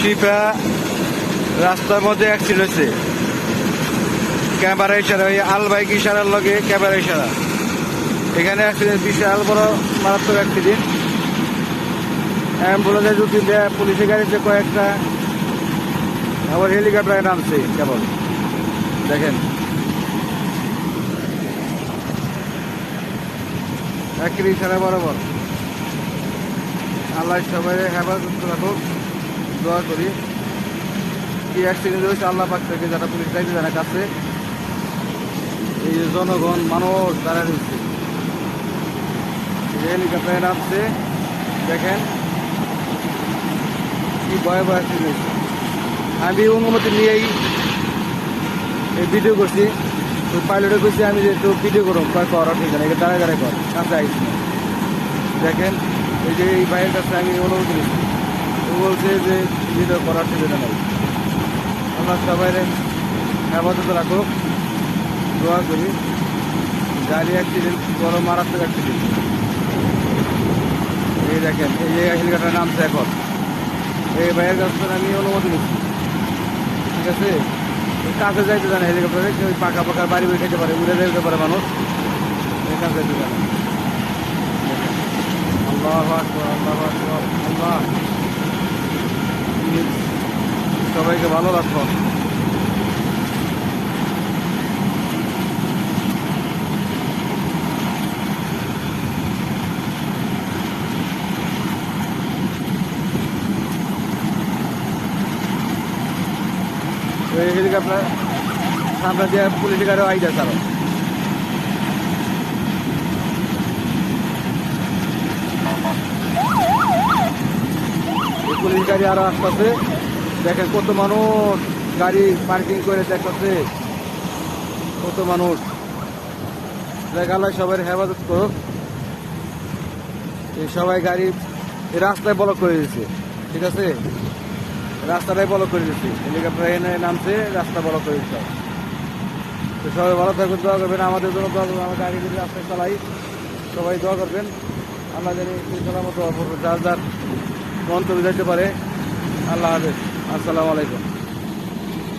জিপা রাস্তার মধ্যে অ্যাক্সিডেন্ট হয়েছে। ক্যামেরা ইশারা, ওই আলবাইক ইশারার লগে ক্যামেরা ইশারা। এখানে অ্যাক্সিডেন্ট, বিশাল বড় মারাত্মক অ্যাক্সিডেন্ট। অ্যাম্বুলেন্সে দু তিনটা, পুলিশের গাড়িতে কয়েকটা, আবার হেলিকপ্টারে নামছে কেবল। দেখেন একই ইশারা বরাবর। আল্লাহ সবাই হেফাজত রাখুক, দোয়া করি। কি অ্যাক্সিডেন্ট হয়েছে আল্লাহ পাক থেকে যারা পুলিশ চাইতে জানা কাছে, এই যে জনগণ মানুষ দাঁড়া রয়েছে, হেলিকপ্টারে নামছে। দেখেন কি ভয়াবহ অ্যাক্সিডেন্ট হয়েছে। আমি অনুমতি নিয়েই এই ভিডিও করছি। ওই পাইলটে করছি আমি যে একটু ভিডিও করুন, করার ঠিক আছে, দাঁড়ায় দাঁড়ায় কর, কাছে আইসি। দেখেন এই যে এই ভাইয়ের কাছে আমি অনুমতি নিচ্ছি, ও বলছে যে ভিডিও করার সুবিধা নেই। আমরা সবাই হেফাজত রাখুক, দোয়া করি। গাড়ি অ্যাক্সিডেন্ট, বড় মারাত্মক অ্যাক্সিডেন্ট। এই দেখেন এই যে হেলিকপ্টার নামছে এখন। এই ভাইয়ের কাছ থেকে আমি অনুমতি নিচ্ছি, ঠিক আছে। কাছে যাইতে জানে হেলিকপ্টারে, ওই পাকা পাকা বাড়ি বই খেতে পারে, উড়ে যেতে পারে মানুষ, কাছে যাইতে জানে। আল্লাহু আকবার, আল্লাহু আকবার, আল্লাহ। সবাইকে ভালো রাখো। হেলিকপ্টার সামনে দিয়ে পুলিশ গাড়িও আইডা ছাড়ো। পুলিশ গাড়ি আরো আসতেছে। দেখেন কত মানুষ গাড়ি পার্কিং করে দেখতেছে, কত মানুষ। আল্লাহ সবাই হেফাজত করুক। এই সবাই গাড়ি রাস্তায় ব্লক করে দিচ্ছে, ঠিক আছে, রাস্তাটাই ব্লক করে দিচ্ছি। হেলিকপ্টার এনে নামছে, রাস্তা ব্লক করে দিচ্ছে। তো সবাই ভালো থাকবেন, দোয়া করবেন আমাদের জন্য, দোয়া করবেন। আমরা গাড়ি যদি রাস্তায় চালাই, সবাই দোয়া করবেন। আল্লাহ জানি সালামত যার যার গন্তব্যে যেতে পারে। আল্লাহ হাফেজ, আসসালামু আলাইকুম।